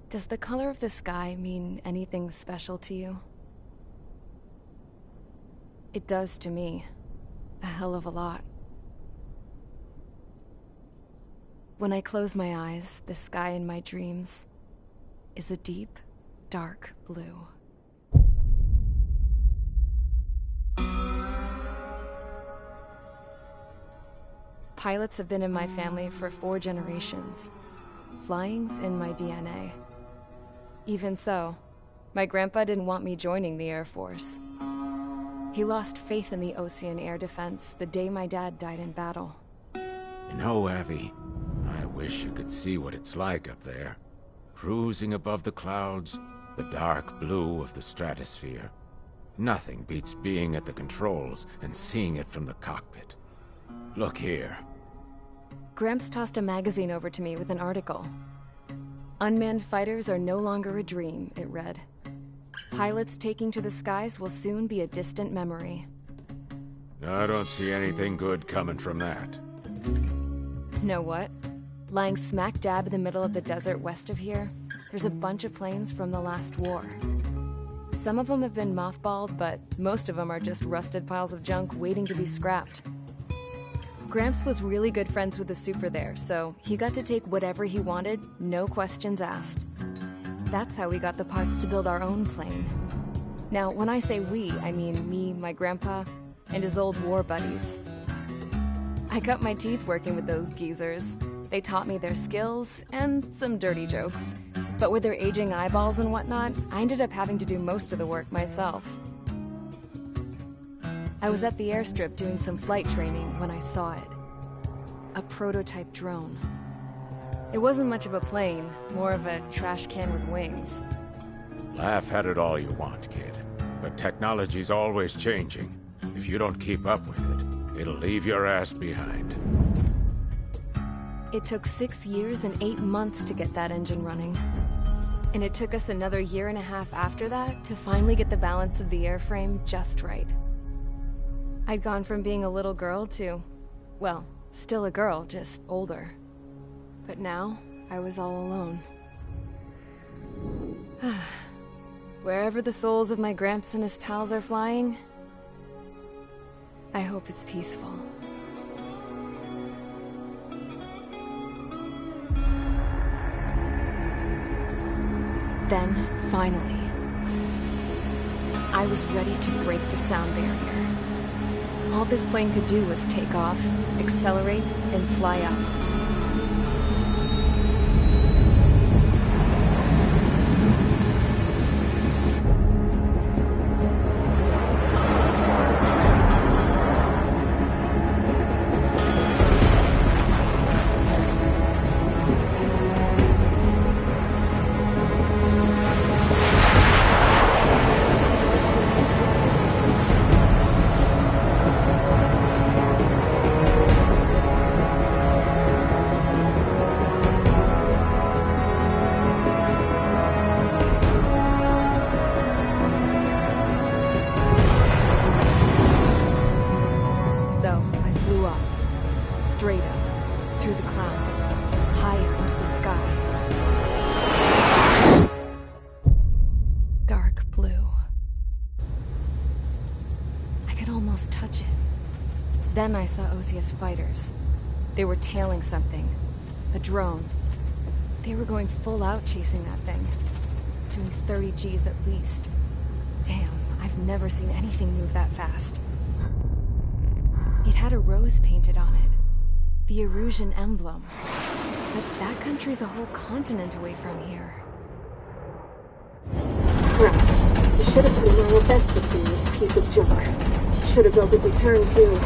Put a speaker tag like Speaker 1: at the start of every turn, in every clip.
Speaker 1: Does the color of the sky mean anything special to you? It does to me. A hell of a lot. When I close my eyes, the sky in my dreams is a deep, dark blue. Pilots have been in my family for 4 generations. Flying's in my DNA. Even so, my grandpa didn't want me joining the Air Force. He lost faith in the ocean air defense the day my dad died in battle.
Speaker 2: You know, Abby, I wish you could see what it's like up there. Cruising above the clouds, the dark blue of the stratosphere. Nothing beats being at the controls and seeing it from the cockpit. Look here.
Speaker 1: Gramps tossed a magazine over to me with an article. Unmanned fighters are no longer a dream, it read. Pilots taking to the skies will soon be a distant memory.
Speaker 2: I don't see anything good coming from that.
Speaker 1: Know what? Lying smack dab in the middle of the desert west of here, there's a bunch of planes from the last war. Some of them have been mothballed, but most of them are just rusted piles of junk waiting to be scrapped. Gramps was really good friends with the super there, so he got to take whatever he wanted, no questions asked. That's how we got the parts to build our own plane. Now, when I say we, I mean me, my grandpa, and his old war buddies. I cut my teeth working with those geezers. They taught me their skills, and some dirty jokes. But with their aging eyeballs and whatnot, I ended up having to do most of the work myself. I was at the airstrip doing some flight training when I saw it. A prototype drone. It wasn't much of a plane, more of a trash can with wings.
Speaker 2: Laugh at it all you want, kid. But technology's always changing. If you don't keep up with it, it'll leave your ass behind.
Speaker 1: It took 6 years and 8 months to get that engine running. And it took us another 1.5 years after that to finally get the balance of the airframe just right. I'd gone from being a little girl to, well, still a girl, just older. But now, I was all alone. Wherever the souls of my Gramps and his pals are flying, I hope it's peaceful. Then, finally, I was ready to break the sound barrier. All this plane could do was take off, accelerate, and fly up. Straight up, through the clouds, higher into the sky. Dark blue. I could almost touch it. Then I saw Osia's fighters. They were tailing something. A drone. They were going full out chasing that thing. Doing 30 Gs at least. Damn, I've never seen anything move that fast. It had a rose painted on it. The Erusian emblem. But that country's a whole continent away from here.
Speaker 3: Crap. You should have put in your best with this piece of junk. Should have built a return too.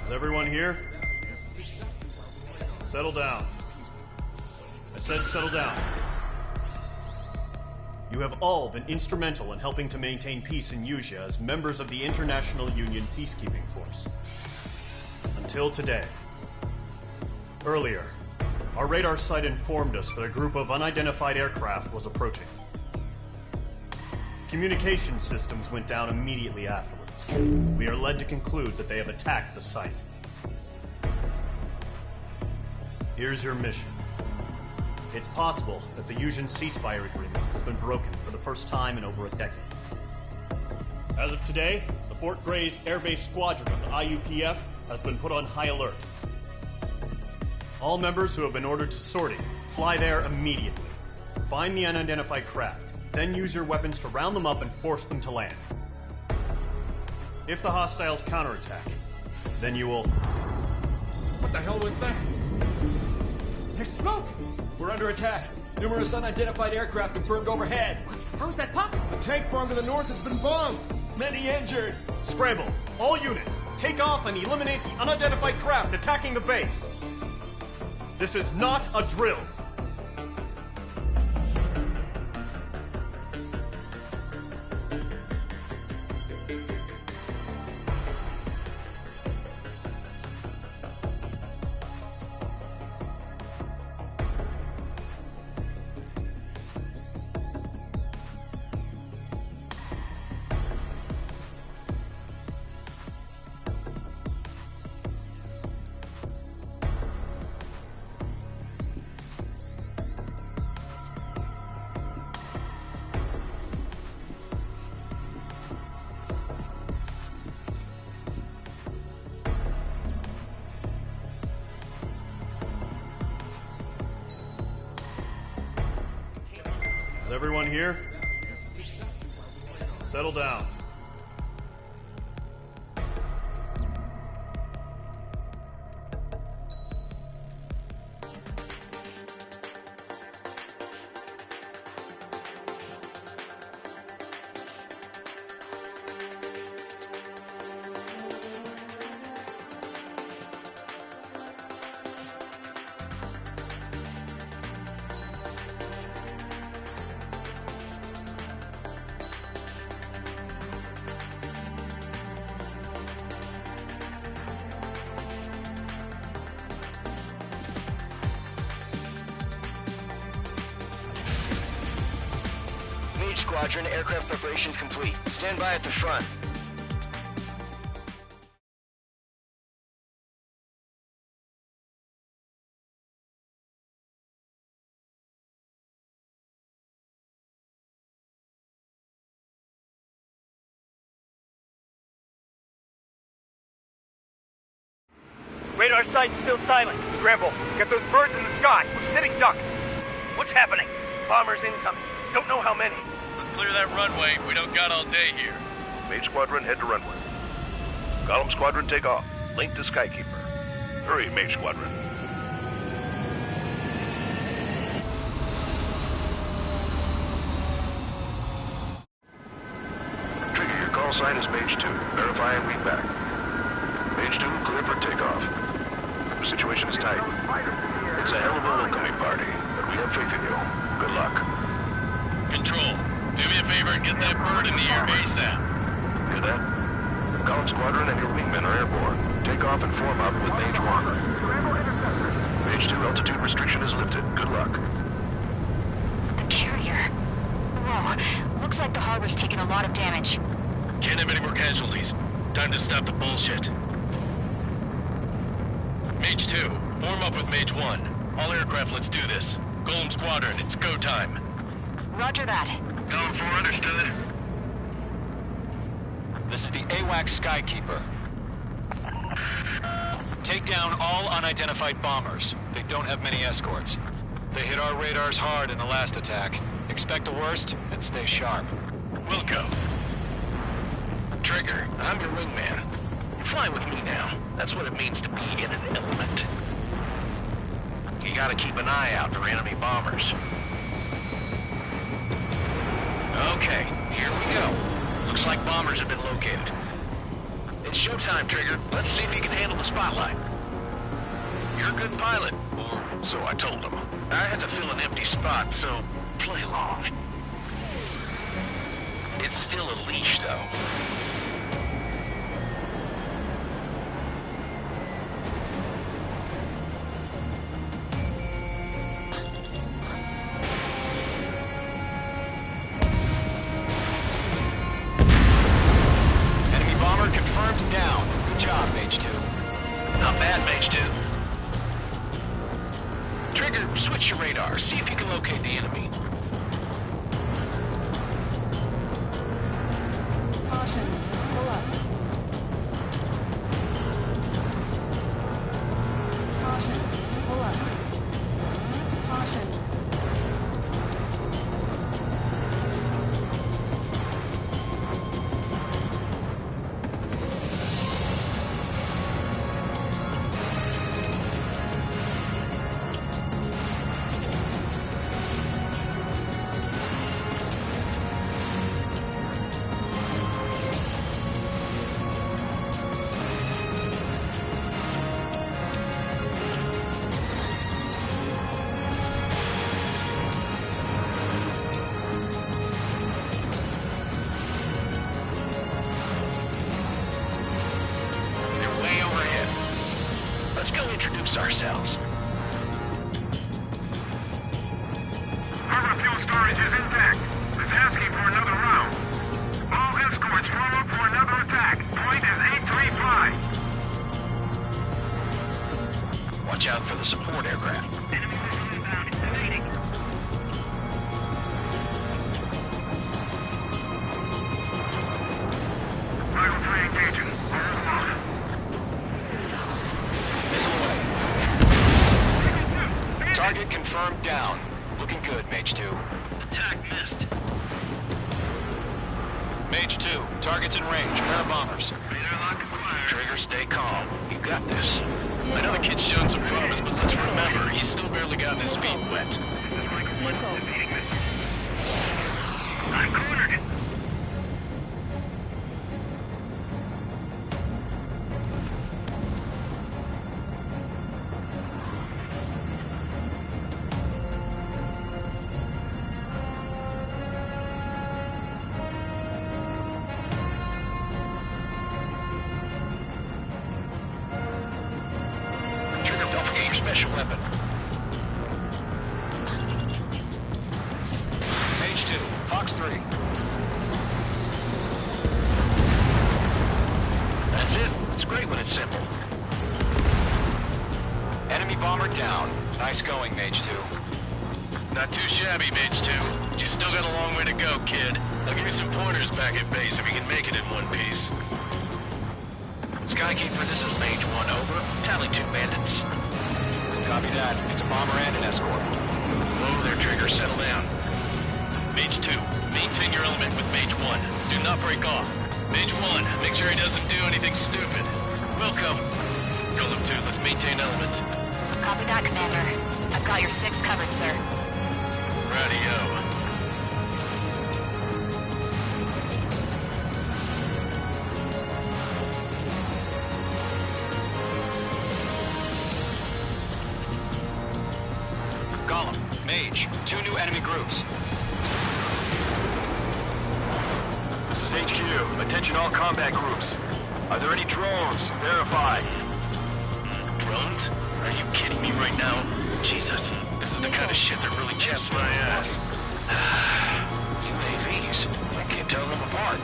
Speaker 4: Is everyone here? Settle down. I said settle down. You have all been instrumental in helping to maintain peace in Usea as members of the International Union Peacekeeping Force. Until today. Earlier, our radar site informed us that a group of unidentified aircraft was approaching. Communication systems went down immediately afterwards. We are led to conclude that they have attacked the site. Here's your mission. It's possible that the Usian ceasefire agreement has been broken for the first time in over a decade. As of today, the Fort Gray's Air Base Squadron of the IUPF has been put on high alert. All members who have been ordered to sortie, fly there immediately. Find the unidentified craft, then use your weapons to round them up and force them to land. If the hostiles counterattack, then you will...
Speaker 5: What the hell was that? There's smoke! We're under attack. Numerous unidentified aircraft confirmed overhead. What? How is that possible?
Speaker 6: A tank farm to the north has been bombed!
Speaker 5: Many injured!
Speaker 4: Scramble! All units, take off and eliminate the unidentified craft attacking the base! This is not a drill! Is everyone here? Settle down.
Speaker 7: Squadron, aircraft preparations complete. Stand by at the front.
Speaker 8: Radar site's still silent. Scramble. Get those birds in the sky. We're sitting ducks. What's happening? Bombers incoming. Don't know how many.
Speaker 9: Let's clear that runway. We don't got all day here.
Speaker 10: Mage Squadron, head to runway. Column Squadron, take off. Link to Skykeeper. Hurry, Mage Squadron. Trigger, your call sign is Mage 2. Verify and read back. Mage 2, clear for takeoff. The situation is tight. It's a hell of a welcoming party, but we have faith in you. Good luck.
Speaker 9: Control, do me a favor and get that bird in the air ASAP.
Speaker 10: Hear that? Column Squadron and your wingmen are airborne. Take off and form up with Mage 1. Mage 2, altitude restriction is lifted. Good luck.
Speaker 11: The carrier. Whoa, looks like the harbor's taken a lot of damage.
Speaker 9: Can't have any more casualties. Time to stop the bullshit. Mage 2, form up with Mage 1. All aircraft, let's do this. Golem Squadron, it's go time.
Speaker 11: Roger that.
Speaker 9: Column 4, understood.
Speaker 12: This is the AWAC Skykeeper. Take down all unidentified bombers. They don't have many escorts. They hit our radars hard in the last attack. Expect the worst and stay sharp.
Speaker 9: Wilco. Trigger, I'm your wingman. You fly with me now. That's what it means to be in an element. You gotta keep an eye out for enemy bombers. Okay, here we go. Looks like bombers have been located. It's showtime, Trigger. Let's see if you can handle the spotlight. You're a good pilot, or so I told him. I had to fill an empty spot, so play along. It's still a leash, though.
Speaker 12: Confirmed down. Good job, Mage 2.
Speaker 9: Not bad, Mage 2. Trigger, switch your radar. See if you can locate the enemy.
Speaker 3: Caution. Pull up. Caution. Pull up. Caution.
Speaker 9: Ourselves.
Speaker 13: Harbor fuel storage is intact. It's asking for another round. All escorts form up for another attack. Point is 835.
Speaker 9: Watch out for the support aircraft.
Speaker 13: Enemy missile inbound. Invading. Rifle 3 engaging.
Speaker 12: Target confirmed down. Looking good, Mage 2.
Speaker 9: Attack missed.
Speaker 12: Mage 2, target's in range. Pair of bombers.
Speaker 9: Radar lock acquired. Trigger, stay calm. You got this. I know the kid's shown some promise, but let's remember, he's still barely gotten his feet wet.
Speaker 13: I'm cornered.
Speaker 9: Special weapon.
Speaker 12: Mage 2, Fox 3.
Speaker 9: That's it. It's great when it's simple.
Speaker 12: Enemy bomber down. Nice going, Mage 2.
Speaker 9: Not too shabby, Mage 2. But you still got a long way to go, kid. I'll give you some pointers back at base if you can make it in one piece. Skykeeper, this is Mage 1, over. Tally 2 bandits.
Speaker 12: Copy that. It's a bomber and an escort.
Speaker 9: Whoa there, Trigger. Settle down. Mage 2, maintain your element with Mage 1. Do not break off. Mage 1, make sure he doesn't do anything stupid. Welcome. Golem 2, let's maintain element.
Speaker 11: Copy that, Commander. I've got your 6 covered, sir.
Speaker 9: Radio.
Speaker 12: Golem, Mage, 2 new enemy groups.
Speaker 10: This is HQ. Attention all combat groups. Are there any drones? Verify.
Speaker 9: Drones? Are you kidding me right now? Jesus, this is the kind of shit that really chaps my ass. UAVs? I can't tell them apart.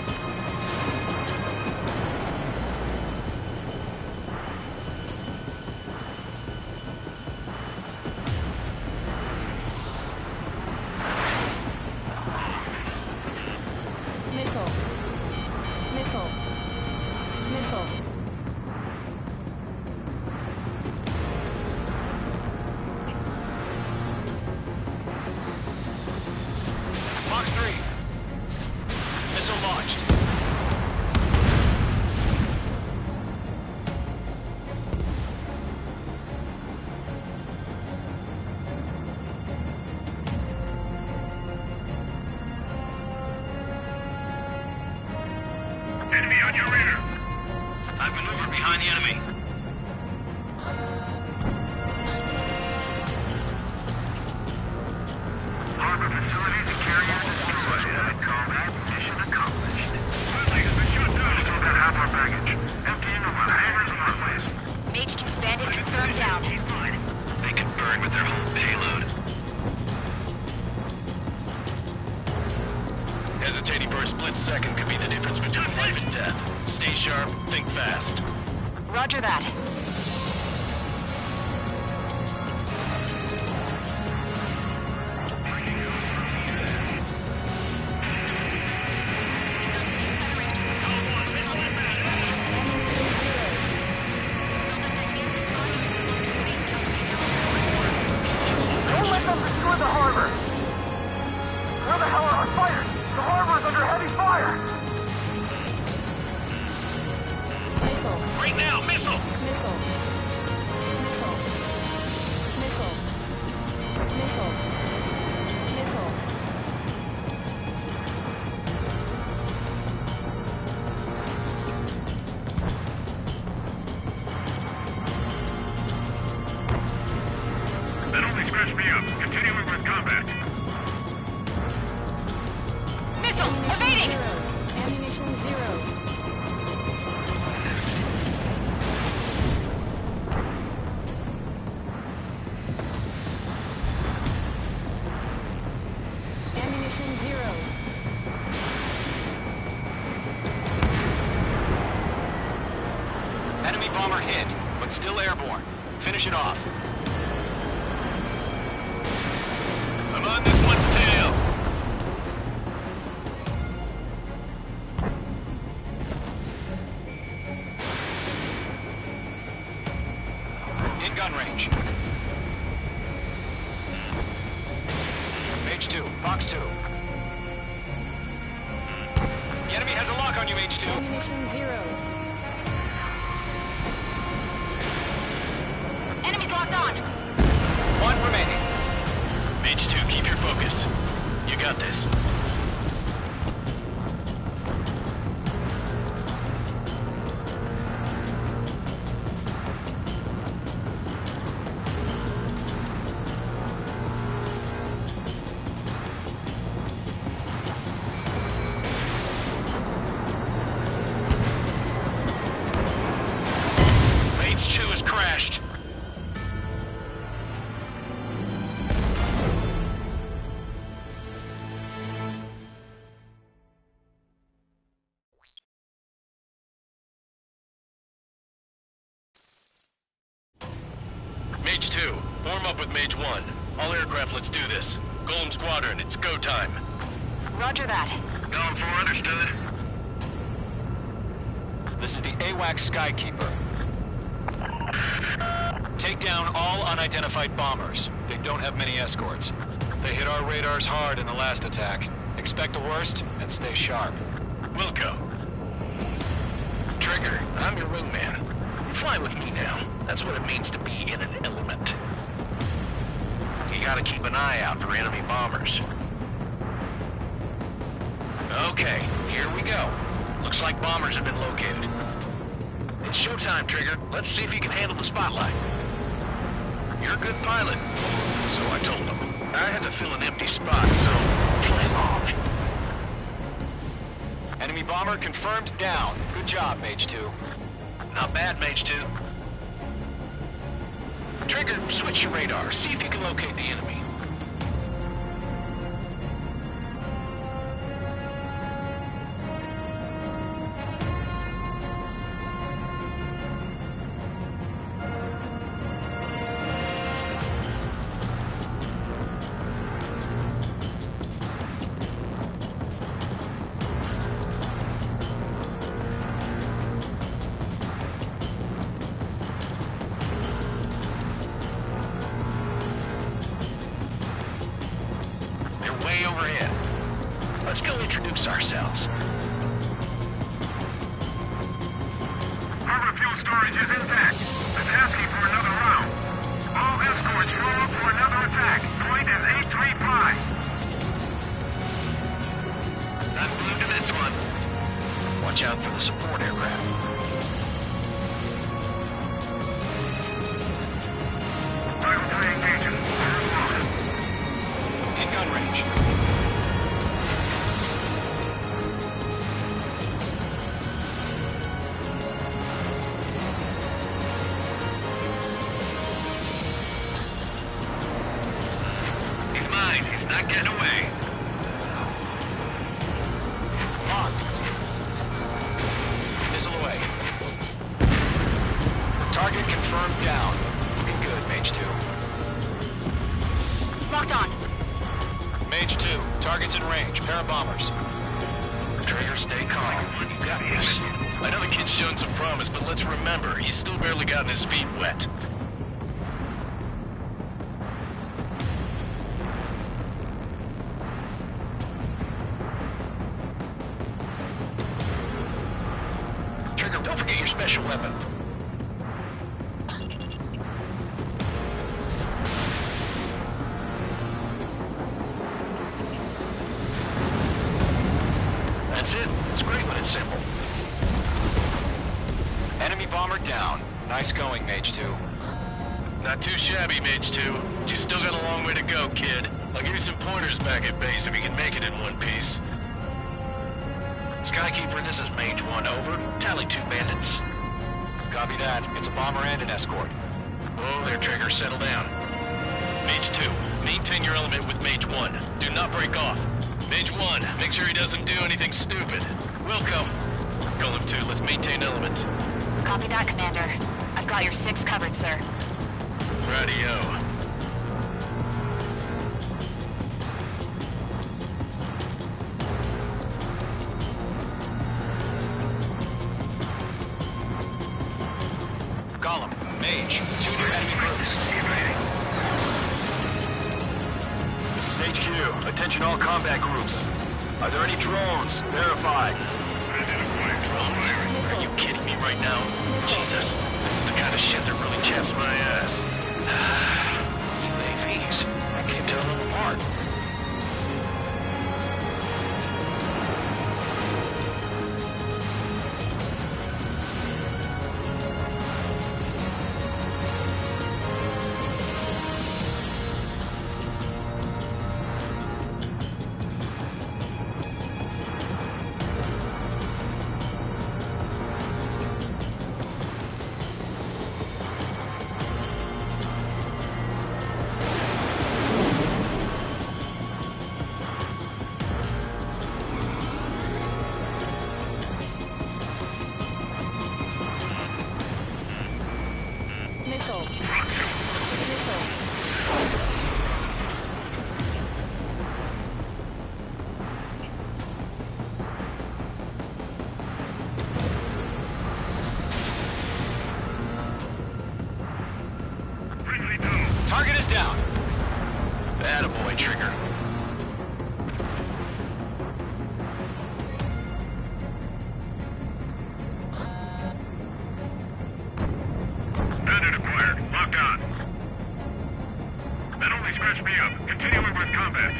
Speaker 12: Fox 3. Missile launched.
Speaker 13: Enemy on your rear.
Speaker 9: I've maneuvered behind the enemy.
Speaker 13: Harbor facilities and carriers destroyed. Combat mission accomplished. Friendly has been shut down. Still got half our baggage. Emptying of our hangars and runways.
Speaker 11: Mage 2's bandit confirmed down.
Speaker 9: They can burn with their whole payload. Hesitating for a split second could be the difference between life and death. Stay sharp, think fast.
Speaker 11: Roger that.
Speaker 13: Don't let them destroy the harbor. Where the hell are our fighters? The harbor is under heavy fire.
Speaker 9: Right now, missile!
Speaker 13: That only scratched me up. Continuing with combat.
Speaker 11: Missile! Evading!
Speaker 3: Ammunition 0. Ammunition 0.
Speaker 12: Enemy bomber hit, but still airborne. Finish it off.
Speaker 9: I'm on this one's tail.
Speaker 12: In gun range. Mage 2, Fox 2. The enemy has a lock on you, Mage 2.
Speaker 3: Ammunition 0.
Speaker 11: Enemy's locked on!
Speaker 12: 1 remaining.
Speaker 9: Mage 2, keep your focus. You got this. Mage 2 has crashed. Mage 2, form up with Mage 1. All aircraft, let's do this. Golem Squadron, it's go time.
Speaker 11: Roger that.
Speaker 13: Golem 4 understood.
Speaker 12: This is the AWACS Skykeeper. Take down all unidentified bombers. They don't have many escorts. They hit our radars hard in the last attack. Expect the worst and stay sharp.
Speaker 9: Wilco. Trigger, I'm your wingman. Fly with me now. That's what it means to be in an element. You gotta keep an eye out for enemy bombers. Okay, here we go. Looks like bombers have been located. It's showtime, Trigger. Let's see if you can handle the spotlight. You're a good pilot. So I told him. I had to fill an empty spot, so play along.
Speaker 12: Enemy bomber confirmed down. Good job, Mage 2.
Speaker 9: Not bad, Mage 2. Trigger, switch your radar. See if you can locate the enemy. Way overhead. Let's go introduce ourselves.
Speaker 13: Our fuel storage is intact. It's asking for another round. All escorts roll up for another attack. Point is 835.
Speaker 9: Not glued to this one. Watch out for the support aircraft.
Speaker 13: Title 3 engaging.
Speaker 12: In gun range.
Speaker 9: He's mine. He's not getting away.
Speaker 12: Locked. Missile away. Target confirmed down. Looking good, Mage 2.
Speaker 11: Locked on.
Speaker 12: Mage 2, target's in range. Pair of bombers.
Speaker 9: Trigger, stay calm. You got this.
Speaker 10: I know the kid's shown some promise, but let's remember, he's still barely gotten his feet wet.
Speaker 9: Trigger, don't forget your special weapon. That's it. It's great when it's simple.
Speaker 12: Enemy bomber down. Nice going, Mage 2.
Speaker 10: Not too shabby, Mage 2. But you still got a long way to go, kid. I'll give you some pointers back at base if you can make it in one piece.
Speaker 9: Skykeeper, this is Mage 1, over. Tally 2 bandits.
Speaker 12: Copy that. It's a bomber and an escort.
Speaker 10: Oh, there, Trigger. Settle down. Mage 2, maintain your element with Mage 1. Do not break off. Mage 1, make sure he doesn't do anything stupid. Wilco. Golem 2, let's maintain element.
Speaker 11: Copy that, Commander. I've got your 6 covered, sir.
Speaker 10: Radio.
Speaker 12: Golem, Mage, 2 new enemy groups.
Speaker 10: This is HQ. Attention all combat groups. Are there any drones? Verify.
Speaker 9: Drones? Are you kidding me right now? Jesus, this is the kind of shit that really chaps my ass. UAVs. I can't tell them apart. Attaboy, Trigger.
Speaker 13: Bandit acquired. Locked on. That only scratched me up. Continuing with combat.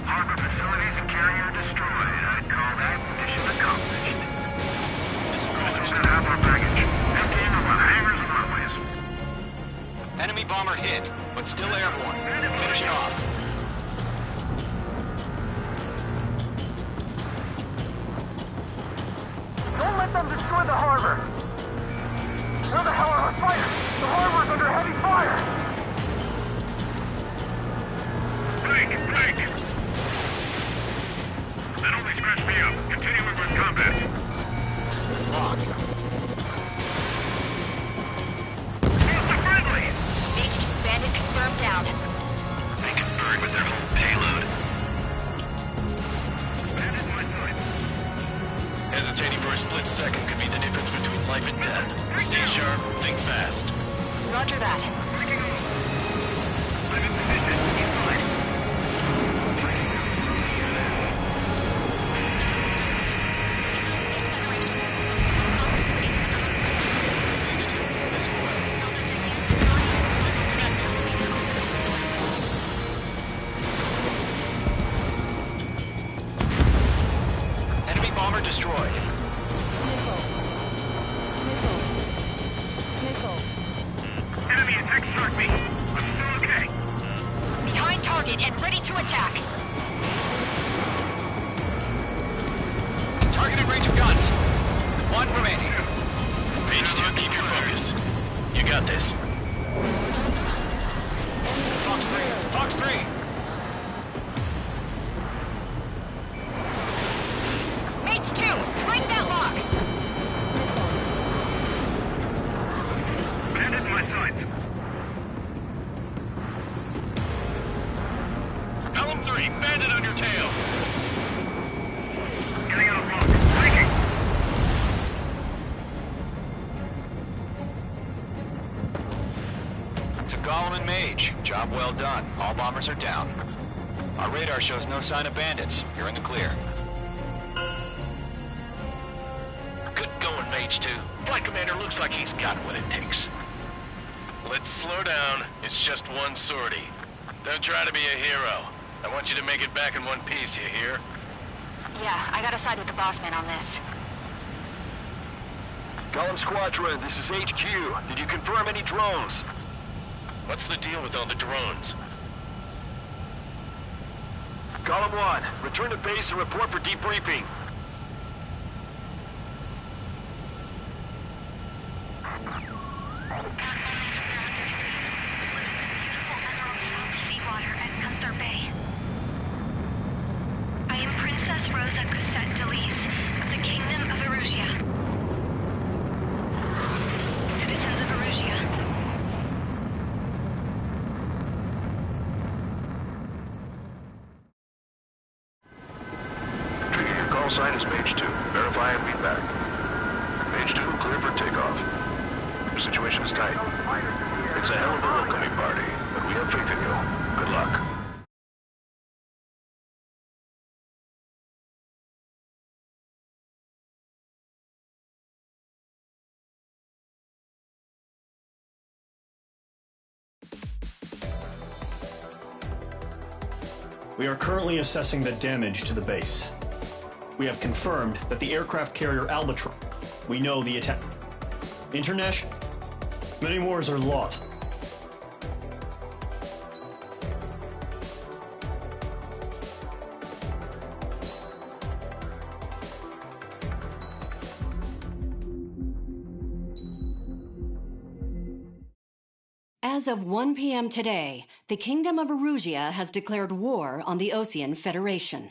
Speaker 13: Harbor facilities and carrier destroyed. I'd call that mission accomplished. Still have our baggage. Emptying of our hangars and runways.
Speaker 12: Enemy bomber hit, but still airborne. Finish it off.
Speaker 8: Don't let them destroy the harbor! Where the hell are our fighters? The harbor's under heavy fire!
Speaker 13: Break! That only scratched me up. Continuing with combat.
Speaker 12: Locked.
Speaker 13: Friendly!
Speaker 11: Mage 2 bandit confirmed down.
Speaker 9: They can burn with their whole payload.
Speaker 13: Bandit my side.
Speaker 9: Hesitating for a split second could be the difference between life and death. Stay sharp, think fast.
Speaker 11: Roger that.
Speaker 13: I'm in position. Inside.
Speaker 12: Enemy bomber destroyed.
Speaker 13: Enemy attack struck me. I'm still okay.
Speaker 11: Behind target and ready to attack.
Speaker 12: Target in range of guns. One remaining.
Speaker 9: Mage 2, keep your focus. You got this.
Speaker 12: Fox 3. Fox 3.
Speaker 11: Mage 2, break that lock.
Speaker 13: Bandit my sights.
Speaker 9: Pelham 3, bandit on your tail.
Speaker 13: Getting out of block. Breaking.
Speaker 12: To Gollum and Mage. Job well done. All bombers are down. Our radar shows no sign of bandits. You're in the clear.
Speaker 9: Good going, Mage 2. Flight Commander looks like he's got what it takes. Let's slow down. It's just one sortie. Don't try to be a hero. I want you to make it back in one piece, you hear?
Speaker 11: Yeah, I gotta side with the boss man on this.
Speaker 10: Gollum Squadron, this is HQ. Did you confirm any drones?
Speaker 9: What's the deal with all the drones?
Speaker 10: Gollum 1, return to base and report for debriefing.
Speaker 11: Seawater at Gunther Bay. I am Princess Rosa Cosette Delise of the Kingdom of Erusia. Citizens of Erusia.
Speaker 10: Trigger, your call sign is Mage 2. Verify and be back. Mage 2, clear for takeoff. The situation is tight. It's a hell of a welcoming party, but we have faith in you. Good luck.
Speaker 4: We are currently assessing the damage to the base. We have confirmed that the aircraft carrier Albatross. We know the attack. International. Many wars are lost.
Speaker 14: As of 1 p.m. today, the Kingdom of Erusia has declared war on the Osean Federation.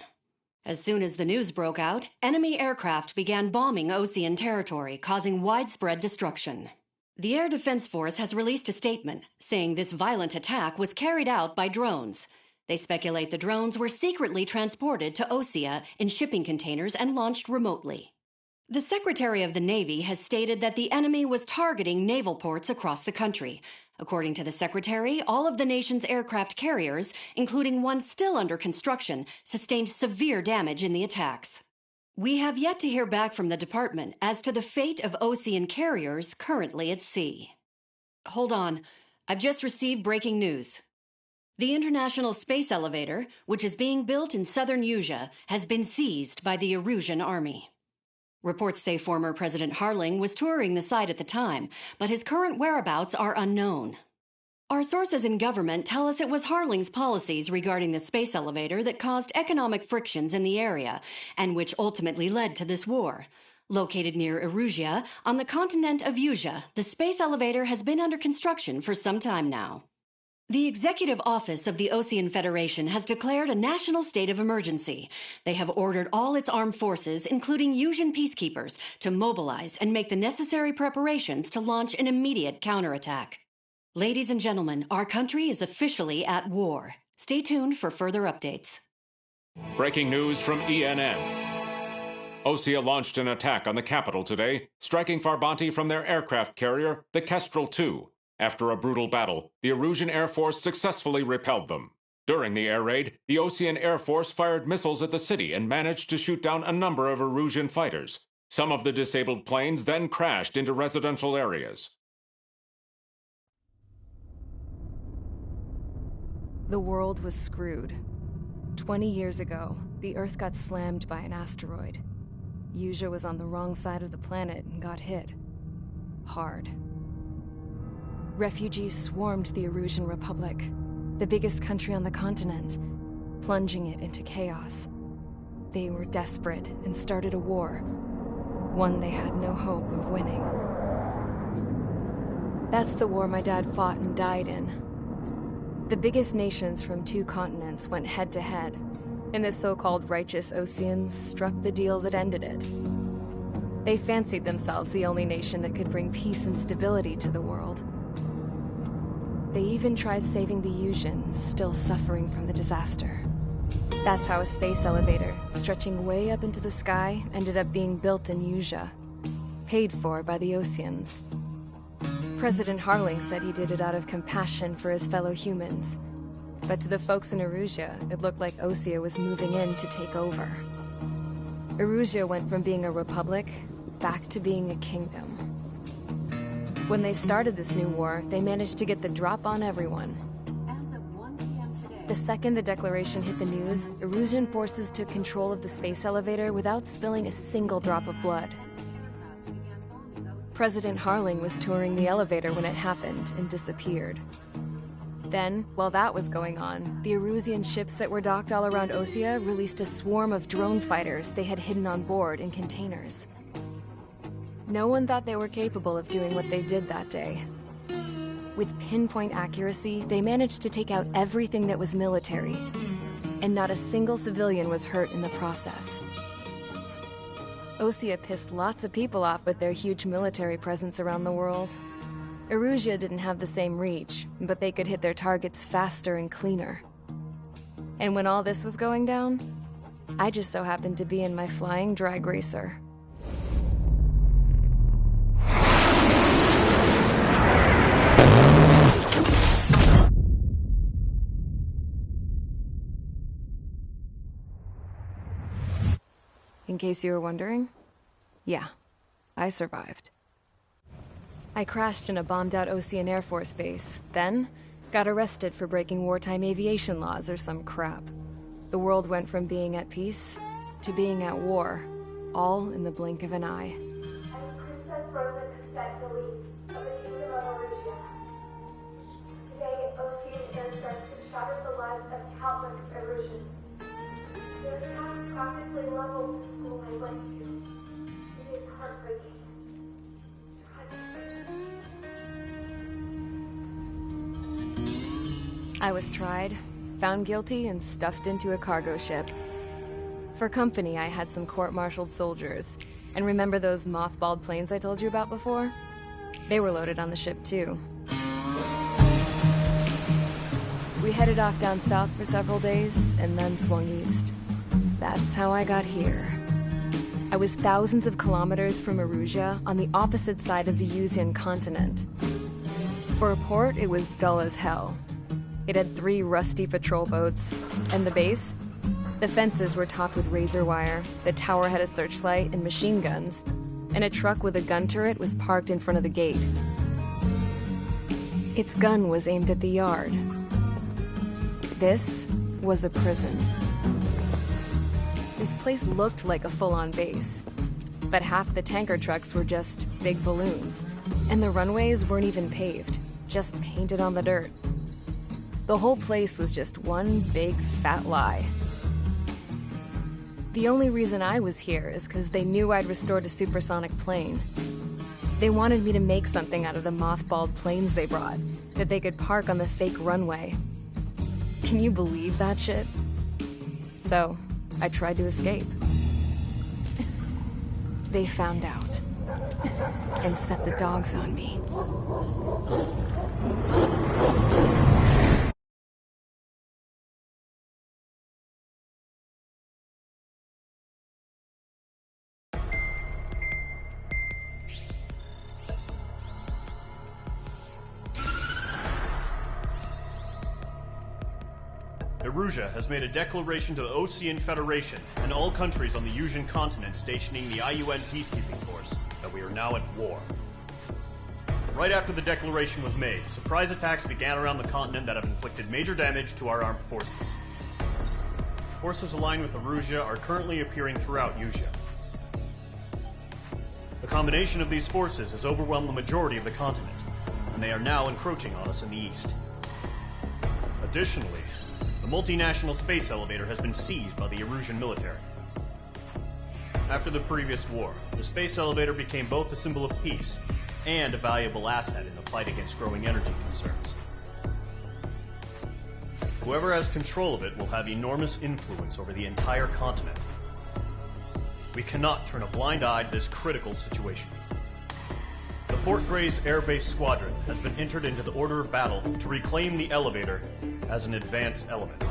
Speaker 14: As soon as the news broke out, enemy aircraft began bombing Osean territory, causing widespread destruction. The Air Defense Force has released a statement saying this violent attack was carried out by drones. They speculate the drones were secretly transported to Osea in shipping containers and launched remotely. The Secretary of the Navy has stated that the enemy was targeting naval ports across the country, According to the Secretary, all of the nation's aircraft carriers, including one still under construction, sustained severe damage in the attacks. We have yet to hear back from the department as to the fate of ocean carriers currently at sea. Hold on. I've just received breaking news. The International Space Elevator, which is being built in southern Usea, has been seized by the Erusian army. Reports say former President Harling was touring the site at the time, but his current whereabouts are unknown. Our sources in government tell us it was Harling's policies regarding the space elevator that caused economic frictions in the area, and which ultimately led to this war. Located near Erusia, on the continent of Usea, the space elevator has been under construction for some time now. The Executive Office of the Ocean Federation has declared a national state of emergency. They have ordered all its armed forces, including Usian peacekeepers, to mobilize and make the necessary preparations to launch an immediate counterattack. Ladies and gentlemen, our country is officially at war. Stay tuned for further updates.
Speaker 15: Breaking news from ENN. Osea launched an attack on the capital today, striking Farbanti from their aircraft carrier, the Kestrel II. After a brutal battle, the Erusian Air Force successfully repelled them. During the air raid, the Ocean Air Force fired missiles at the city and managed to shoot down a number of Erusian fighters. Some of the disabled planes then crashed into residential areas.
Speaker 1: The world was screwed. 20 years ago, the Earth got slammed by an asteroid. Usea was on the wrong side of the planet and got hit. Hard. Refugees swarmed the Erusian Republic, the biggest country on the continent, plunging it into chaos. They were desperate and started a war, one they had no hope of winning. That's the war my dad fought and died in. The biggest nations from 2 continents went head-to-head, and the so-called righteous Oceans struck the deal that ended it. They fancied themselves the only nation that could bring peace and stability to the world. They even tried saving the Usians, still suffering from the disaster. That's how a space elevator, stretching way up into the sky, ended up being built in Usea, paid for by the Oceans. President Harling said he did it out of compassion for his fellow humans. But to the folks in Erusia, it looked like Osea was moving in to take over. Erusia went from being a republic back to being a kingdom. When they started this new war, they managed to get the drop on everyone. The second the declaration hit the news, Erusian forces took control of the space elevator without spilling a single drop of blood. President Harling was touring the elevator when it happened and disappeared. Then, while that was going on, the Erusian ships that were docked all around Osea released a swarm of drone fighters they had hidden on board in containers. No one thought they were capable of doing what they did that day. With pinpoint accuracy, they managed to take out everything that was military, and not a single civilian was hurt in the process. Osea pissed lots of people off with their huge military presence around the world. Erusia didn't have the same reach, but they could hit their targets faster and cleaner. And when all this was going down, I just so happened to be in my flying drag racer. In case you were wondering, yeah, I survived. I crashed in a bombed-out Ocean Air Force base, then got arrested for breaking wartime aviation laws or some crap. The world went from being at peace to being at war, all in the blink of an eye.
Speaker 3: Princess Rosa Cassette Delise of the Kingdom of Erusia. Today, Ocean airstrikes have shattered the lives of countless Erusians. Their attacks practically leveled the school I went to. It is heartbreaking.
Speaker 1: I was tried, found guilty, and stuffed into a cargo ship. For company, I had some court-martialed soldiers. And remember those mothballed planes I told you about before? They were loaded on the ship, too. We headed off down south for several days, and then swung east. That's how I got here. I was thousands of kilometers from Erusia, on the opposite side of the Usian continent. For a port, it was dull as hell. It had 3 rusty patrol boats, and the base? The fences were topped with razor wire, the tower had a searchlight and machine guns, and a truck with a gun turret was parked in front of the gate. Its gun was aimed at the yard. This was a prison. This place looked like a full-on base, but half the tanker trucks were just big balloons, and the runways weren't even paved, just painted on the dirt. The whole place was just one big fat lie. The only reason I was here is because they knew I'd restored a supersonic plane. They wanted me to make something out of the mothballed planes they brought, that they could park on the fake runway. Can you believe that shit? So, I tried to escape. They found out, and set the dogs on me.
Speaker 4: Erusia has made a declaration to the Ocean Federation and all countries on the Usian continent stationing the IUN peacekeeping force that we are now at war. Right after the declaration was made, surprise attacks began around the continent that have inflicted major damage to our armed forces. Forces aligned with Erusia are currently appearing throughout Usia. The combination of these forces has overwhelmed the majority of the continent, and they are now encroaching on us in the east. Additionally, the multinational space elevator has been seized by the Erusian military. After the previous war, the space elevator became both a symbol of peace and a valuable asset in the fight against growing energy concerns. Whoever has control of it will have enormous influence over the entire continent. We cannot turn a blind eye to this critical situation. The Fort Gray's Air Base Squadron has been entered into the order of battle to reclaim the elevator as an advance element.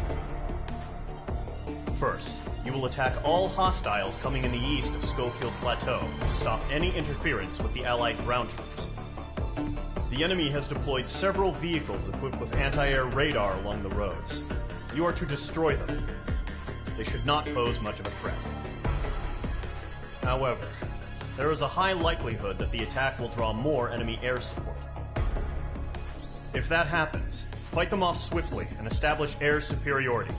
Speaker 4: First, you will attack all hostiles coming in the east of Schofield Plateau to stop any interference with the Allied ground troops. The enemy has deployed several vehicles equipped with anti-air radar along the roads. You are to destroy them. They should not pose much of a threat. However, there is a high likelihood that the attack will draw more enemy air support. If that happens, fight them off swiftly and establish air superiority.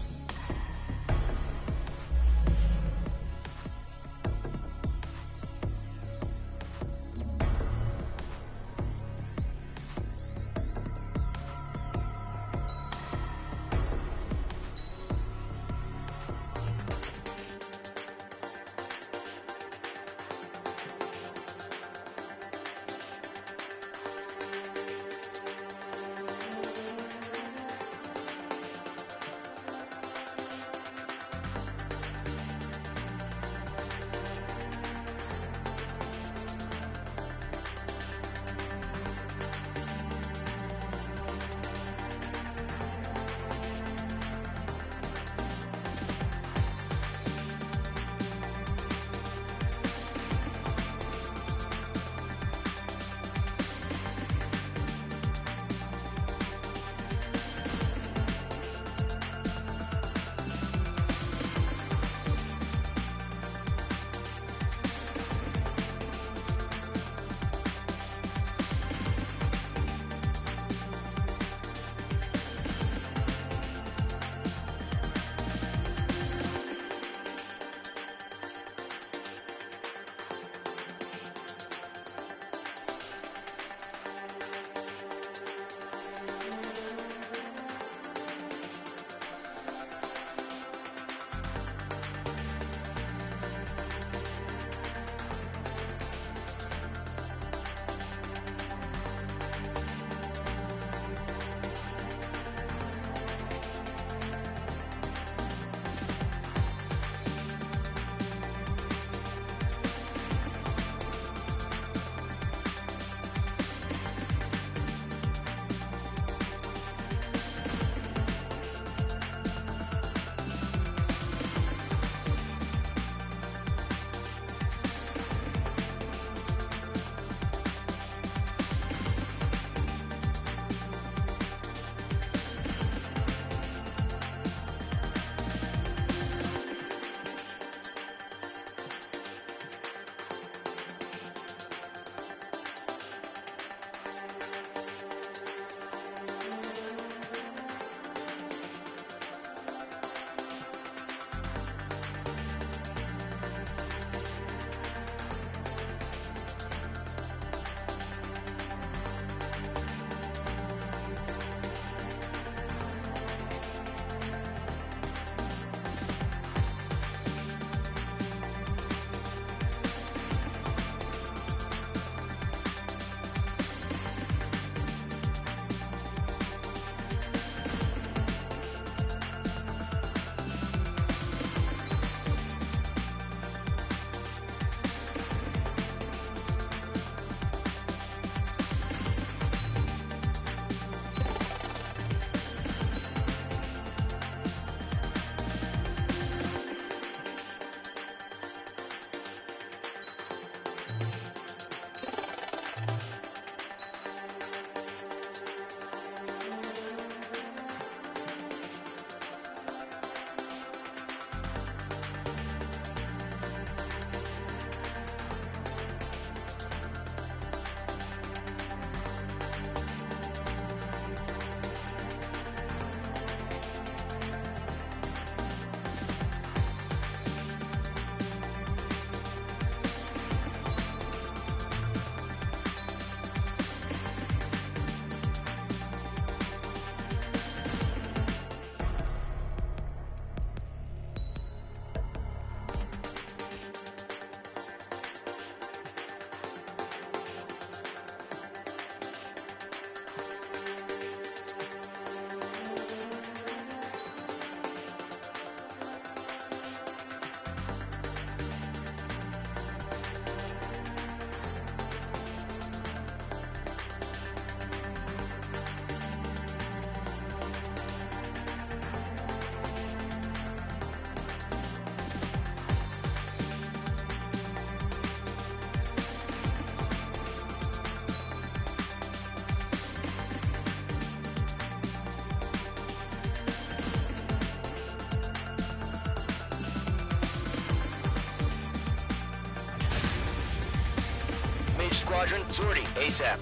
Speaker 7: Engage squadron. Sortie ASAP.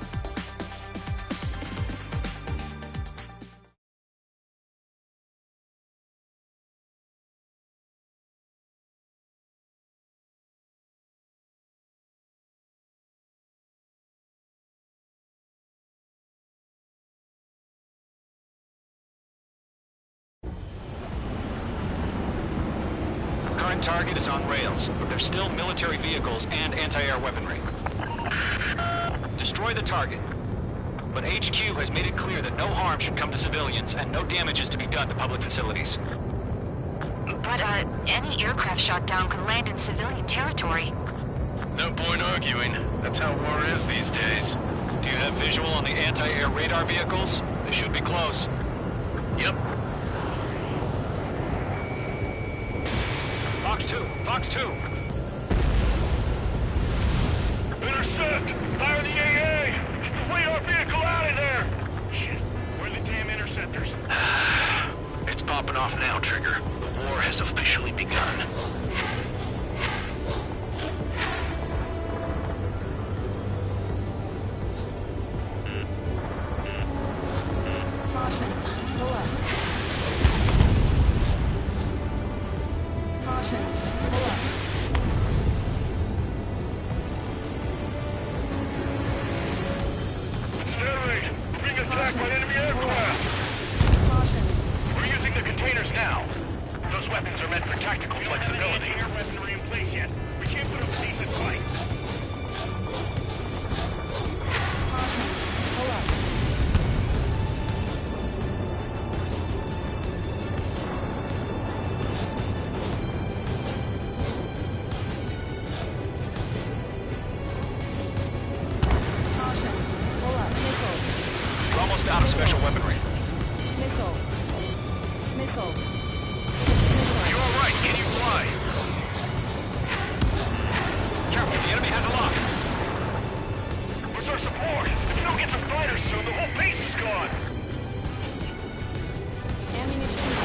Speaker 12: Current target is on rails, but there's still military vehicles and anti-air weaponry. Destroy the target. But HQ has made it clear that no harm should come to civilians and no damage is to be done to public facilities.
Speaker 11: But, any aircraft shot down could land in civilian territory.
Speaker 10: No point arguing. That's how war is these days.
Speaker 12: Do you have visual on the anti-air radar vehicles? They should be close.
Speaker 10: Yep.
Speaker 12: Fox 2! Fox 2!
Speaker 13: Intercept! Fire the AA! Get the radar vehicle out of there! Shit, where are the damn interceptors?
Speaker 9: It's popping off now, Trigger. The war has officially begun.
Speaker 12: Out of special weaponry.
Speaker 16: Missile.
Speaker 13: You all right? Can you fly?
Speaker 12: Careful, the enemy has a lock.
Speaker 13: Where's our support? If we don't get some fighters soon, the whole base is gone.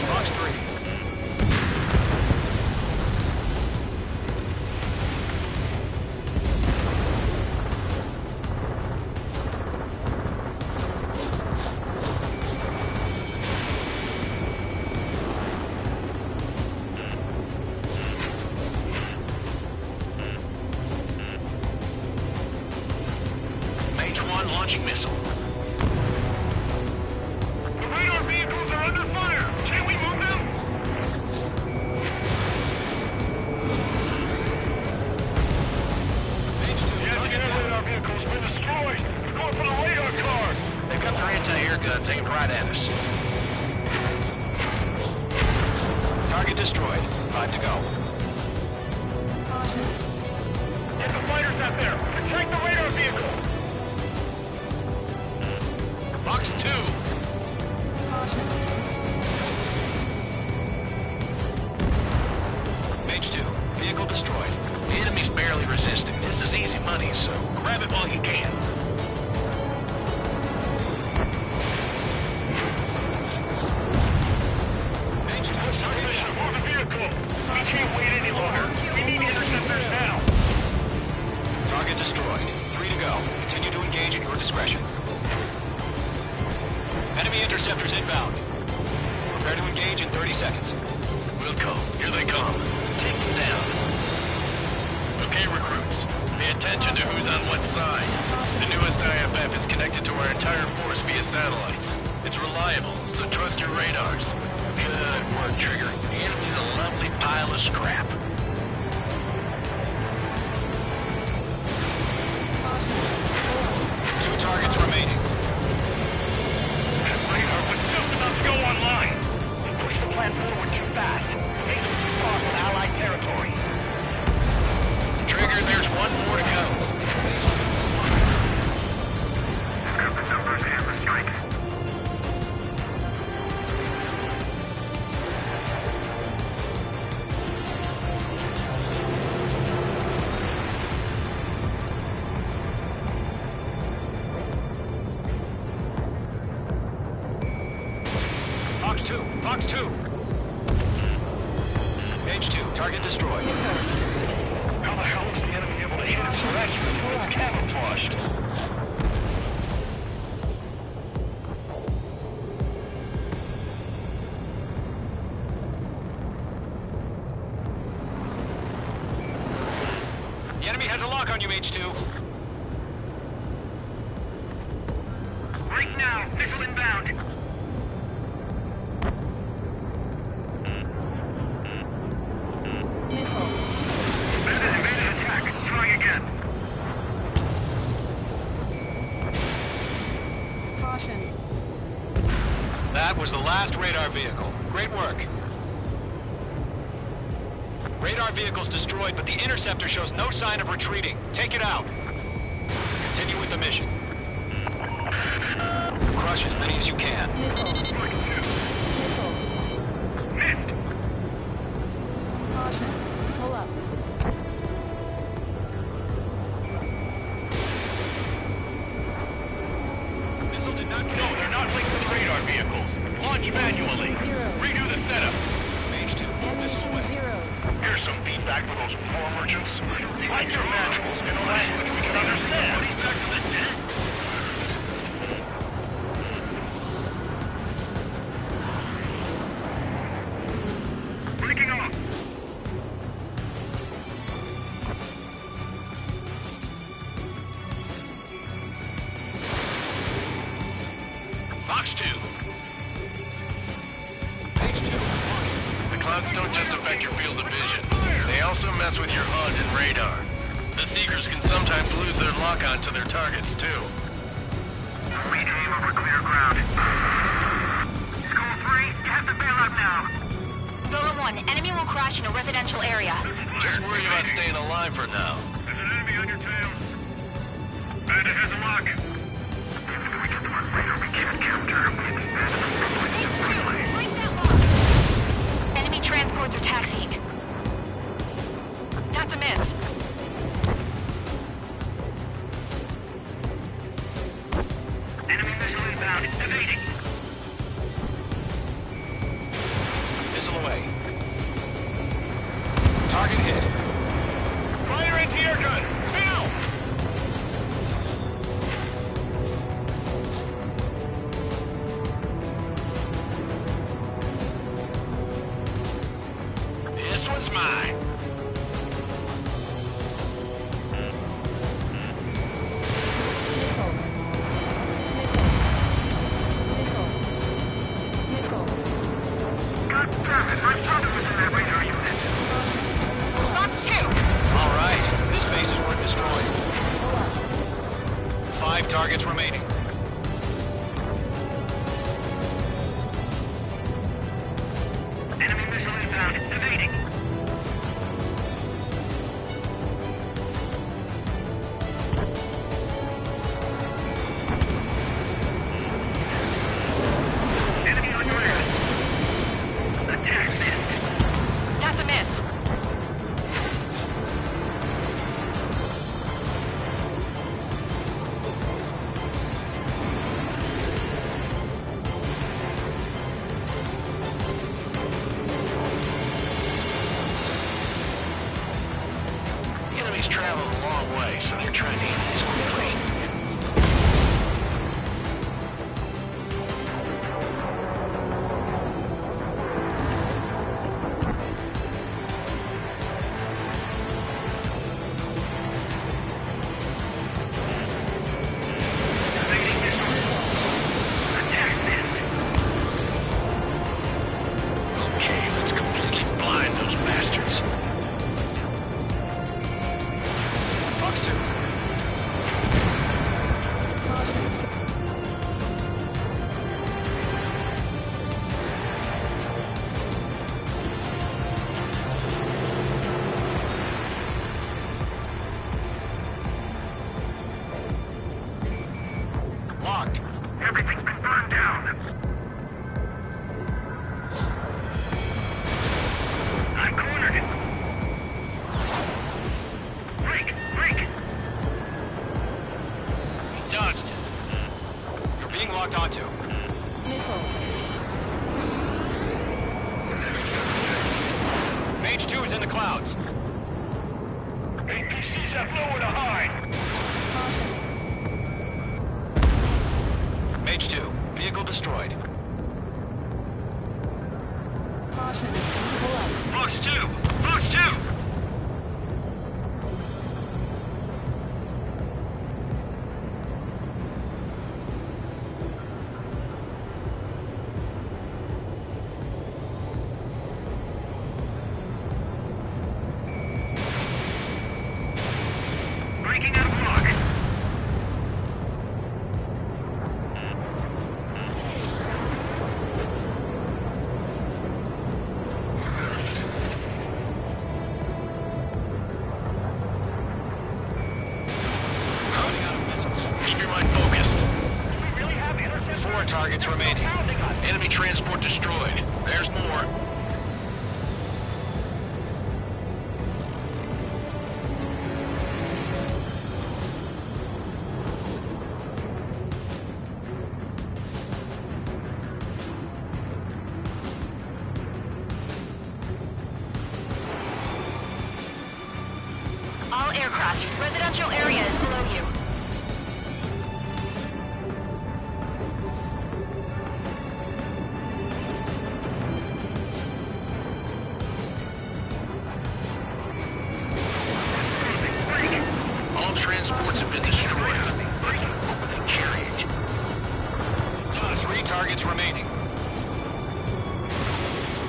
Speaker 12: Fox 3.
Speaker 9: Launching missile.
Speaker 13: The radar vehicles are under fire! Can't we move them? The radar vehicle's been destroyed! We're going for the radar car!
Speaker 9: They've got their anti-air guns aimed right at us.
Speaker 12: Target destroyed. 5 to go.
Speaker 13: Get the fighters out there! Protect the radar vehicle!
Speaker 9: Fox 2!
Speaker 12: Mage 2. Vehicle destroyed.
Speaker 9: The enemy's barely resisting. This is easy money, so grab it while you can.
Speaker 12: Mage 2, target down.
Speaker 13: Move the vehicle! We can't wait any longer! We need interceptors now!
Speaker 12: Target destroyed. 3 to go. Continue to engage at your discretion. Enemy interceptors inbound. Prepare to engage in 30 seconds.
Speaker 9: We'll go. Here they come. Take them down.
Speaker 10: Okay, recruits. Pay attention to who's on what side. The newest IFF is connected to our entire force via satellites. It's reliable, so trust your radars.
Speaker 9: Good work, Trigger. The enemy's a lovely pile of scrap.
Speaker 12: Two targets remaining.
Speaker 13: That radar was just about to go online! We pushed the plan forward too fast. Base is too far from Allied territory.
Speaker 9: Trigger, there's one more to go.
Speaker 13: I've got the numbers and the strike.
Speaker 12: Fox 2. Fox 2. Mage 2. Target destroyed.
Speaker 13: How the hell was the enemy able to hit us It's camouflaged.
Speaker 12: The enemy has a lock on you, H2.
Speaker 13: Right now, missile inbound. Evaded attack. Try again.
Speaker 11: Caution.
Speaker 12: That was the last radar vehicle. Great work. Radar vehicle's destroyed, but the interceptor shows no sign of retreating. Take it out. Continue with the mission. Crush as many as you can.
Speaker 13: Missed.
Speaker 11: Caution. Pull up.
Speaker 12: Missile did not
Speaker 13: No,
Speaker 12: connect.
Speaker 13: they're not linked to the radar vehicles. Launch manually. Redo the setup.
Speaker 12: H2, missile away.
Speaker 13: Here's some feedback for those poor merchants. Find your manuals in a language we can understand. Back to the deck. Breaking off.
Speaker 9: Fox 2.
Speaker 12: H2,
Speaker 10: The clouds don't just affect your field of vision. They also mess with your HUD and radar. The Seekers can sometimes lose their lock-on to their targets, too.
Speaker 13: We aim over clear ground. School 3, you have to bail out now.
Speaker 11: Volo 1, enemy will crash in a residential area.
Speaker 10: Just worry about staying alive for now.
Speaker 13: There's an enemy on your tail. Bandit has a lock. If we get to it later, we can't counter him.
Speaker 11: Break that lock. Enemy transports are taxiing. That's a miss.
Speaker 13: Enemy missile inbound. Evading.
Speaker 12: missile away. Target hit.
Speaker 13: Fire anti-air gun! Now!
Speaker 10: This one's mine.
Speaker 13: God damn it! My brother was in that radar unit.
Speaker 11: That's two.
Speaker 12: All right, this base is worth destroying. 5 targets remaining.
Speaker 13: Enemy missile inbound. Evading. Enemy on your ass. Attack missed.
Speaker 11: That's a miss.
Speaker 10: The enemy's traveled a long way, so they're trying to hit this quickly.
Speaker 13: Evading missile. Attack missed.
Speaker 10: Okay, let's completely blind those bastards.
Speaker 12: Fox 2. Locked.
Speaker 13: Everything's been burned down. I cornered it. Break! Break!
Speaker 10: He dodged it.
Speaker 12: You're being locked onto. Mage 2 is in the clouds.
Speaker 13: APCs have nowhere to hide. Fox 2! Fox 2! Breaking out of lock.
Speaker 9: Keep your mind focused.
Speaker 13: We really have interceptors?
Speaker 9: 4 targets remaining. Enemy transport destroyed. There's more.
Speaker 11: All aircraft. Residential area is below you.
Speaker 9: All transports have been destroyed. But what were they carrying?
Speaker 12: 3 targets remaining.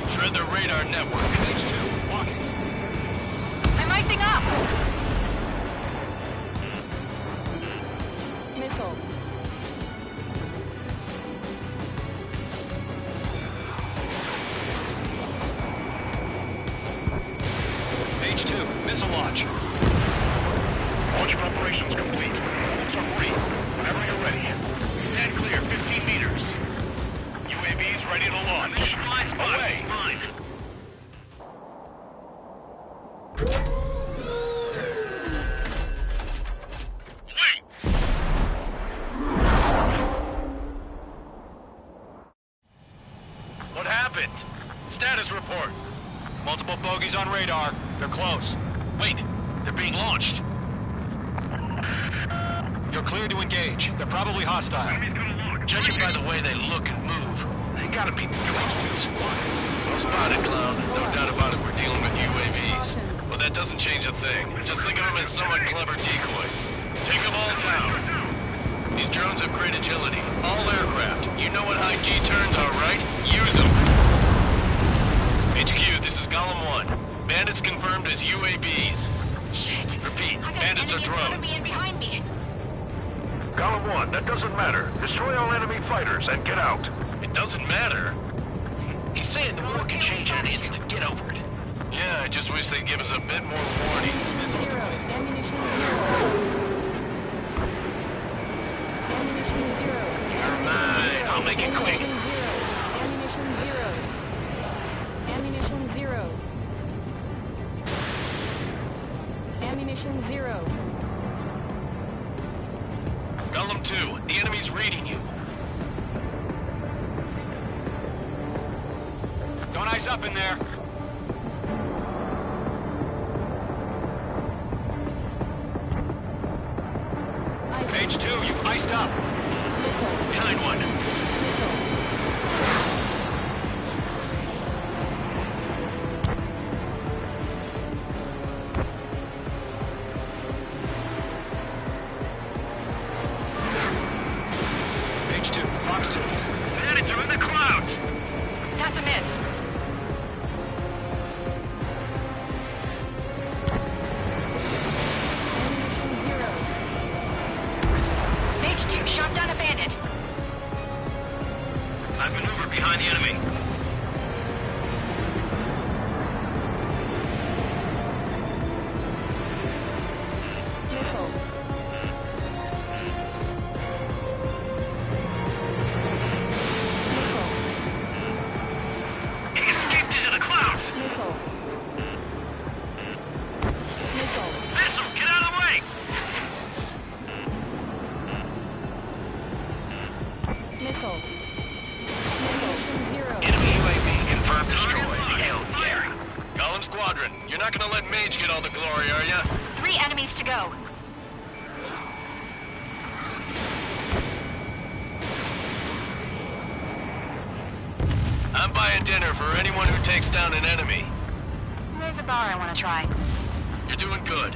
Speaker 9: Shred their radar network.
Speaker 12: H2, walking.
Speaker 11: I'm icing up!
Speaker 1: Missile.
Speaker 12: H2, missile launch.
Speaker 13: Launch preparations complete. Bolts are free. Whenever you're ready. Stand clear, 15 meters. UAVs ready to launch. Blind spot. Away. Fine.
Speaker 9: What happened? Status report.
Speaker 12: Multiple bogeys on radar. They're close.
Speaker 9: Wait, they're being launched.
Speaker 12: You're cleared to engage. They're probably hostile.
Speaker 9: Judging by the way they look and move, they gotta be drones. Well spotted, clown. No doubt about it, we're dealing with UAVs. But that doesn't change a thing. Just think of them as somewhat clever decoys. Take them all down. These drones have great agility. All aircraft. You know what high G turns are, right? Use them. HQ, this is Golem 1. Bandits confirmed as UAVs.
Speaker 11: Shit.
Speaker 9: Repeat,
Speaker 11: I got
Speaker 9: bandits
Speaker 11: an
Speaker 9: are
Speaker 11: enemy in front of
Speaker 9: drones.
Speaker 11: me and behind me.
Speaker 10: Golem 1, that doesn't matter. Destroy all enemy fighters and get out.
Speaker 9: It doesn't matter. He's saying the war can change in an instant. Get over it. Yeah, I just wish they'd give us a bit more warning.
Speaker 12: Missiles deployed.
Speaker 9: Never mind, I'll make it quick.
Speaker 1: Ammunition zero. Ammunition zero.
Speaker 9: Golem 2, the enemy's reading you.
Speaker 12: Don't ice up in there. H2, you've iced up.
Speaker 9: Behind one.
Speaker 12: H2, Fox 2.
Speaker 13: Bandits are in the clouds.
Speaker 11: That's a miss. H2 shot down a bandit.
Speaker 13: I've maneuvered behind the enemy.
Speaker 1: Missile.
Speaker 13: He escaped into the clouds.
Speaker 1: Missile. Missile.
Speaker 13: Missile, get out of the way.
Speaker 1: Missile. Ammunition zero.
Speaker 9: Enemy UAV confirmed destroyed. Hell yeah. Golem Squadron, you're not gonna let Mage get all the glory, are ya?
Speaker 11: 3 enemies to go.
Speaker 9: I'm buying dinner for anyone who takes down an enemy.
Speaker 11: There's a bar I want to try.
Speaker 9: You're doing good.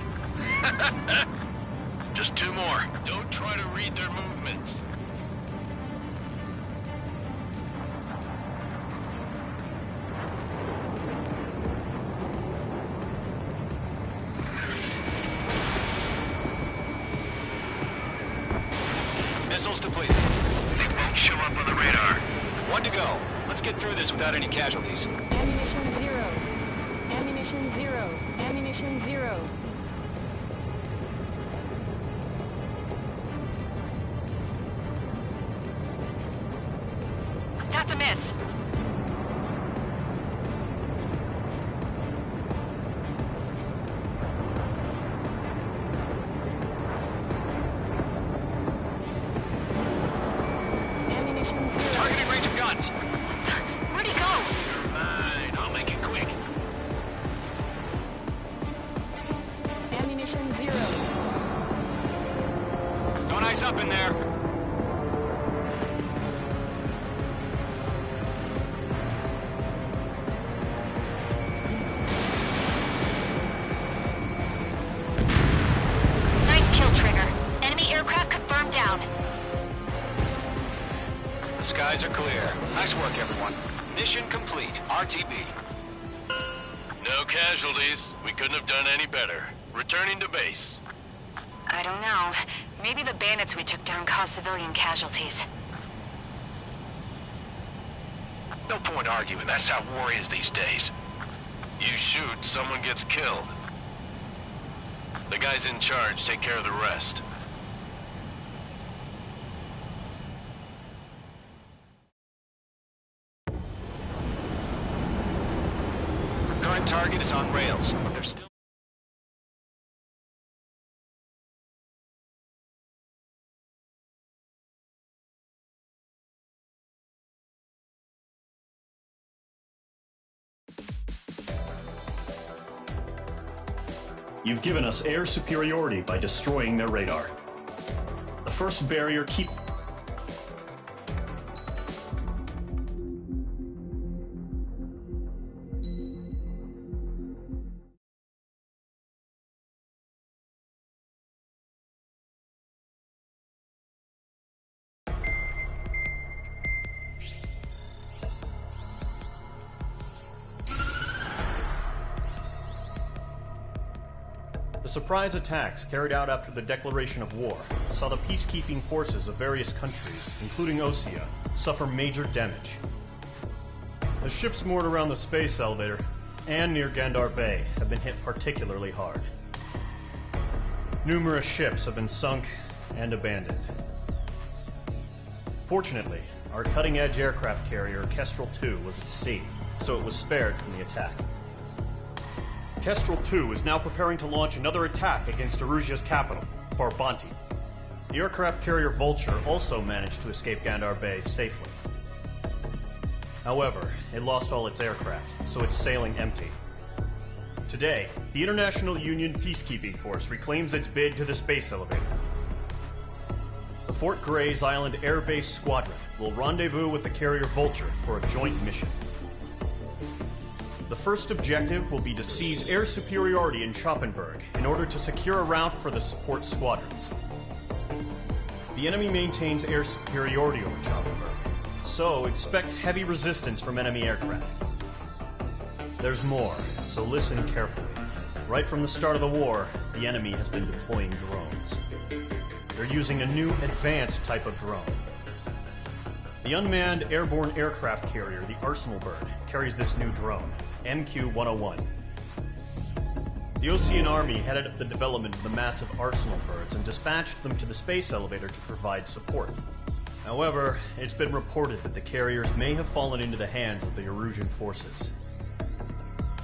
Speaker 9: Just 2 more. Don't try to read their movements.
Speaker 12: Missiles depleted.
Speaker 13: They won't show up on the radar.
Speaker 12: 1 to go. Let's get through this without any casualties.
Speaker 16: Ammunition 0. Ammunition 0. Ammunition 0.
Speaker 11: That's a miss.
Speaker 12: Targeting range of guns.
Speaker 11: Where'd he go?
Speaker 9: Fine, I'll make it quick.
Speaker 16: Ammunition 0.
Speaker 12: Don't ice up in there.
Speaker 11: Nice kill, Trigger. Enemy aircraft confirmed down.
Speaker 12: The skies are clear. Nice work, everyone. Mission complete. RTB.
Speaker 9: No casualties. We couldn't have done any better. Returning to base.
Speaker 11: I don't know. Maybe the bandits we took down caused civilian casualties.
Speaker 9: No point arguing. That's how war is these days. You shoot, someone gets killed. The guys in charge take care of the rest.
Speaker 12: Current target is on rails, but they're still...
Speaker 4: You've given us air superiority by destroying their radar. The first barrier keep... The surprise attacks carried out after the declaration of war saw the peacekeeping forces of various countries, including Osea, suffer major damage. The ships moored around the space elevator and near Gandar Bay have been hit particularly hard. Numerous ships have been sunk and abandoned. Fortunately, our cutting-edge aircraft carrier Kestrel II was at sea, so it was spared from the attack. Kestrel II is now preparing to launch another attack against Erusia's capital, Farbanti. The aircraft carrier Vulture also managed to escape Gandar Bay safely. However, it lost all its aircraft, so it's sailing empty. Today, the International Union Peacekeeping Force reclaims its bid to the space elevator. The Fort Gray's Island Air Base Squadron will rendezvous with the carrier Vulture for a joint mission. The first objective will be to seize air superiority in Schoppenberg in order to secure a route for the support squadrons. The enemy maintains air superiority over Schoppenberg, so expect heavy resistance from enemy aircraft. There's more, so listen carefully. Right from the start of the war, the enemy has been deploying drones. They're using a new advanced type of drone. The unmanned airborne aircraft carrier, the Arsenal Bird, carries this new drone, MQ-101. The Ocean Army headed up the development of the massive Arsenal Birds and dispatched them to the space elevator to provide support. However, it's been reported that the carriers may have fallen into the hands of the Erusian forces.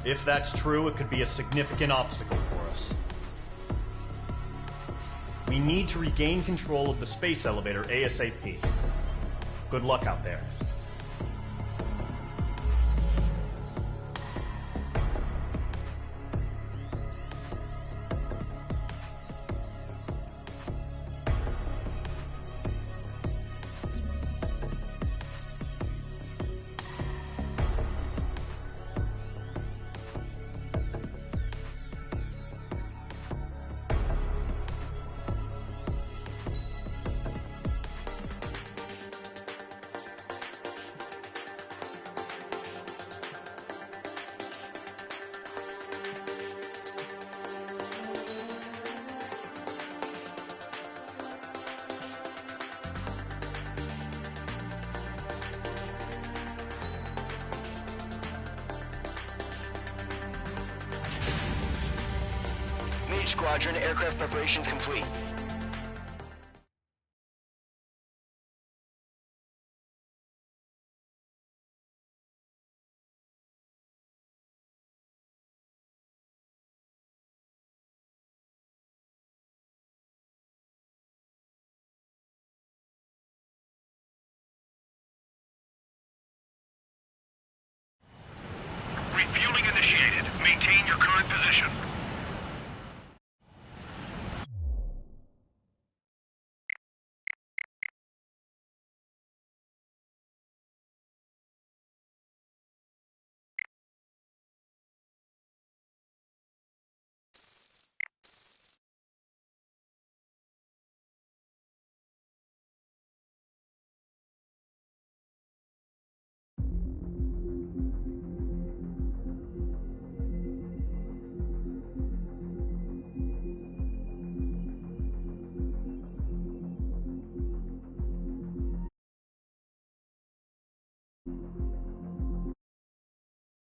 Speaker 4: If that's true, it could be a significant obstacle for us. We need to regain control of the space elevator ASAP. Good luck out there.
Speaker 7: Squadron, aircraft preparations complete.
Speaker 13: Refueling initiated. Maintain your current position.